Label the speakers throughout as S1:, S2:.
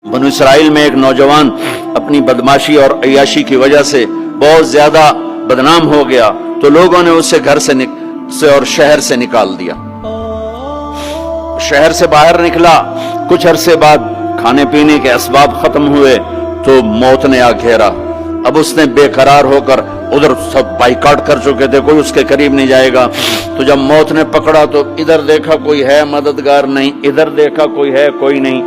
S1: بنو اسرائیل میں ایک نوجوان اپنی بدماشی اور عیاشی کی وجہ سے بہت زیادہ بدنام ہو گیا تو لوگوں نے اسے گھر سے اور شہر سے نکال دیا. شہر سے باہر نکلا، کچھ عرصے بعد کھانے پینے کے اسباب ختم ہوئے تو موت نے آ گھیرا. اب اس نے بے قرار ہو کر، ادھر سب بائیکاٹ کر چکے تھے، کوئی اس کے قریب نہیں جائے گا. تو جب موت نے پکڑا تو ادھر دیکھا کوئی ہے مددگار نہیں، ادھر دیکھا کوئی ہے کوئی نہیں،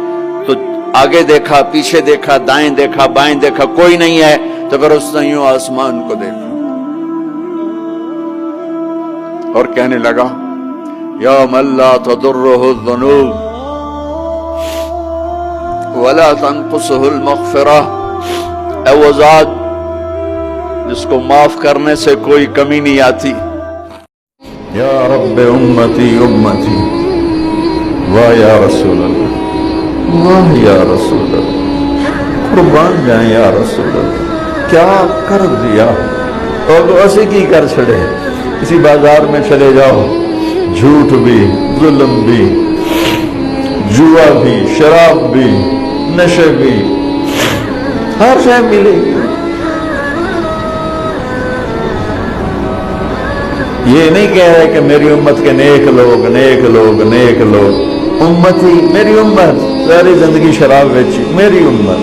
S1: تو آگے دیکھا، پیچھے دیکھا، دائیں دیکھا، بائیں دیکھا، کوئی نہیں ہے. تو پھر اس نے یوں آسمان کو دیکھا اور کہنے لگا یا من لا تضره الذنوب ولا تنقصه المغفرہ، اے وہ ذات جس کو معاف کرنے سے کوئی کمی نہیں آتی. یا رب امتی امتی، واہ یا رسول اللہ، واہ یا رسول اللہ، قربان جائیں یا رسول اللہ، کیا کر دیا. اور تو اسی کی کر چھڑے. کسی بازار میں چلے جاؤ، جھوٹ بھی، ظلم بھی، جوا بھی، شراب بھی، نشے بھی، ہر شے ملے گی. یہ نہیں کہہ رہے کہ میری امت کے نیک لوگ نیک لوگ نیک لوگ، امتی میری امت ساری زندگی شراب بیچی، میری امت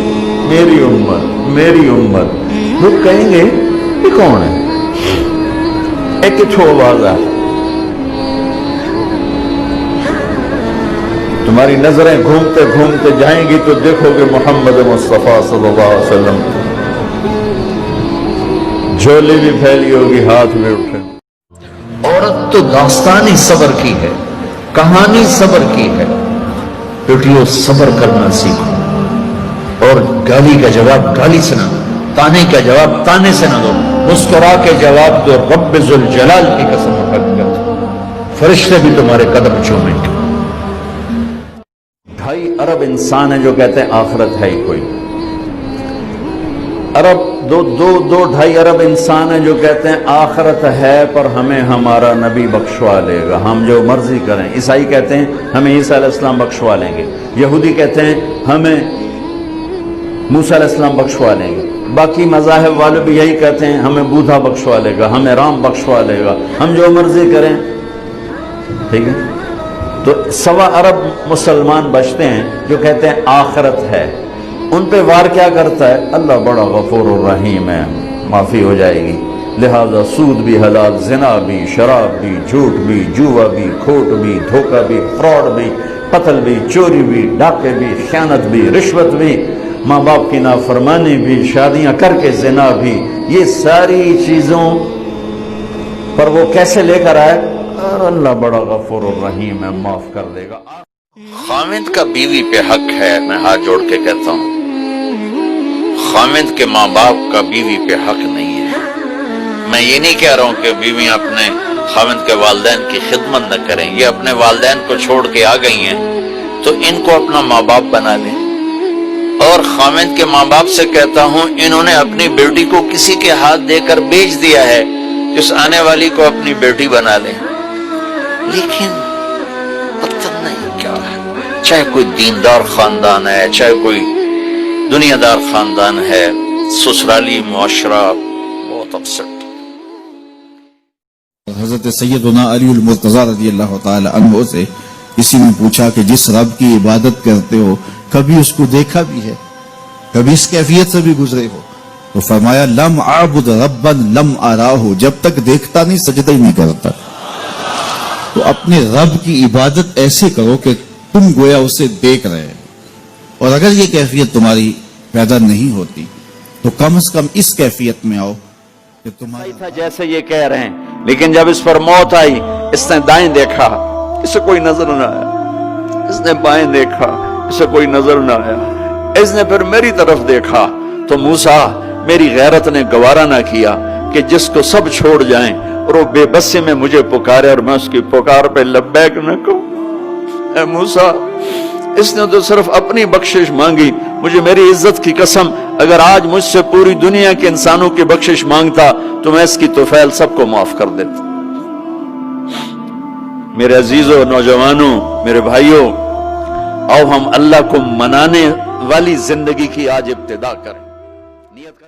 S1: میری امت میری امت. لوگ کہیں گے یہ کون ہے؟ ایک چھو آواز ہے. تمہاری نظریں گھومتے گھومتے جائیں گی تو دیکھو گے محمد مصطفیٰ صلی اللہ علیہ وسلم، جھولی بھی پھیلی ہوگی، ہاتھ میں اٹھے. عورت تو داستانی صبر کی ہے، کہانی صبر کی ہے. بیٹیوں صبر کرنا سیکھو، اور گالی کا جواب گالی سے نہ دو، تانے کا جواب تانے سے نہ دو، مسکرا کے جواب دو. رب ذوالجلال کی قسم حقیقت، فرشتے بھی تمہارے قدم چومیں گے. 2.5 ارب انسان ہے جو کہتے ہیں آخرت ہے ہی کوئی. دو 2.5 ارب انسان ہیں جو کہتے ہیں آخرت ہے پر ہمیں ہمارا نبی بخشوا لے گا، ہم جو مرضی کریں. عیسائی کہتے ہیں ہمیں عیسیٰ علیہ السلام بخشوا لیں گے، یہودی کہتے ہیں ہمیں موسیٰ علیہ السلام بخشوا لیں گے، باقی مذاہب والے بھی یہی کہتے ہیں ہمیں بودھا بخشوا لے گا، ہمیں رام بخشوا لے گا، ہم جو مرضی کریں. ٹھیک ہے، تو 1.25 ارب مسلمان بچتے ہیں جو کہتے ہیں آخرت ہے. ان پہ وار کیا کرتا ہے؟ اللہ بڑا غفور الرحیم ہے، معافی ہو جائے گی. لہذا سود بھی حلال، زنا بھی، شراب بھی، جھوٹ بھی، جوا بھی، کھوٹ بھی، دھوکہ بھی، فراڈ بھی، قتل بھی، چوری بھی، ڈاکے بھی، خیانت بھی، رشوت بھی، ماں باپ کی نافرمانی بھی، شادیاں کر کے زنا بھی، یہ ساری چیزوں پر وہ کیسے لے کر آئے؟ اللہ بڑا غفور الرحیم ہے، معاف کر دے گا. خاوند کا بیوی پہ حق ہے، میں ہاتھ جوڑ کے کہتا ہوں، خاوند کے ماں باپ کا بیوی پہ حق نہیں ہے. میں یہ نہیں کہہ رہا ہوں کہ بیویاں اپنے خاوند کے والدین کی خدمت نہ کریں، یہ اپنے والدین کو چھوڑ کے آ گئی ہیں تو ان کو اپنا ماں باپ بنا لیں. اور خاوند کے ماں باپ سے کہتا ہوں انہوں نے اپنی بیٹی کو کسی کے ہاتھ دے کر بیچ دیا ہے، اس آنے والی کو اپنی بیٹی بنا لیں. لیکن پتہ نہیں کیا ہے، چاہے کوئی دیندار خاندان ہے، چاہے کوئی دنیا دار خاندان ہے، سسرالی معاشرہ بہت اپسٹ.
S2: حضرت سیدنا علی المرتضیٰ رضی اللہ تعالی عنہ سے کسی نے پوچھا کہ جس رب کی عبادت کرتے ہو کبھی اس کو دیکھا بھی ہے، کبھی اس کیفیت سے بھی گزرے ہو؟ تو فرمایا لم اعبد ربا لم اراہ، جب تک دیکھتا نہیں سجدہ ہی نہیں کرتا. تو اپنے رب کی عبادت ایسے کرو کہ تم گویا اسے دیکھ رہے ہیں. اور اگر یہ کیفیت تمہاری پیدا نہیں ہوتی تو کم از کم اس کیفیت میں آؤ کہ تمہارا
S1: جیسے یہ کہہ رہے ہیں. لیکن جب اس پر موت آئی، اس نے دائیں دیکھا، اسے کوئی نظر نہ آیا، اس نے بائیں دیکھا، اسے کوئی نظر نہ آیا، اس نے پھر میری طرف دیکھا. تو موسیٰ میری غیرت نے گوارا نہ کیا کہ جس کو سب چھوڑ جائیں اور وہ بے بسی میں مجھے پکارے اور میں اس کی پکار پہ لبیک نہ کہوں. اے موسیٰ، اس نے تو صرف اپنی بخشش مانگی، مجھے میری عزت کی قسم اگر آج مجھ سے پوری دنیا کے انسانوں کی بخشش مانگتا تو میں اس کی طفیل سب کو معاف کر دیتا. میرے عزیزوں، نوجوانوں، میرے بھائیوں، آؤ ہم اللہ کو منانے والی زندگی کی آج ابتدا کریں. نیت کر